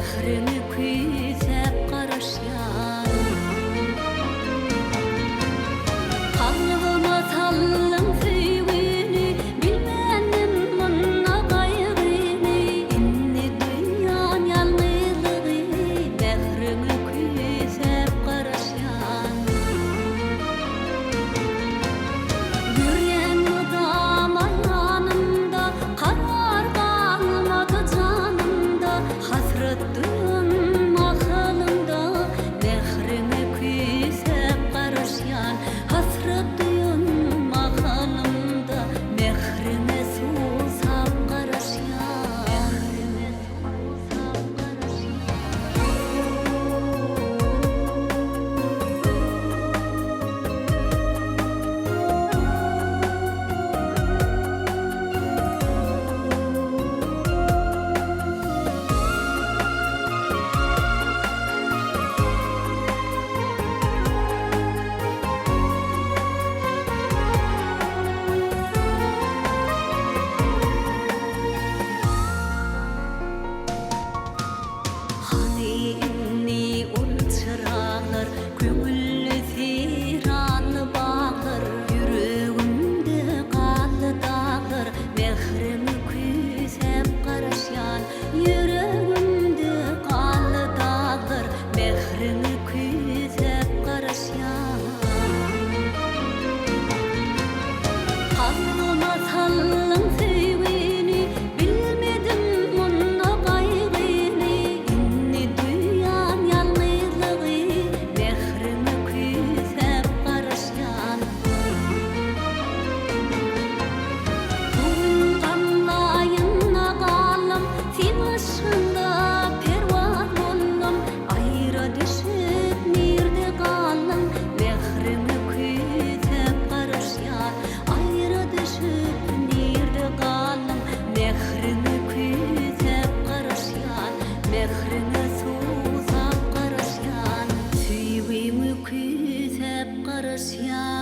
mehrini kuyzep karışyan. Kanlıma sallın süyüni, bilmenim mınna gayrını. İnni dünyan yalnızlığı, mehrini kuyzep karışyan. Yürüyen adam ayağımda, karar kalmadı canımda. Hasret duyun aklımda, mehrini kuyzep karışyan. Hasret duyun aklımda, mehrini susap karışyan. Mehrini susap Hani inni ul çırağlar, köngüllü ziranlı bağlar. Yüreğimde kaldı dağlar, mehrini kuyzep karışyan. Yüreğimde kaldı dağlar, mehrini kuyzep karışyan. Kanlıma sallın süyüni, bilmedim mınna gayrını. İnni dünyan yalnızlığı, mehrini kuyzep karışyan. Bugün kanlayına kalım, sen ışığında pervan oldum. Ayrı düşüp nerede kalın, mehrini kuyzep karışyan. Ayrı düşüp nerede kalın, mehrini kuyzep karışyan. Mehrini susap karışyan, süyüğümü kuyzep karışyan.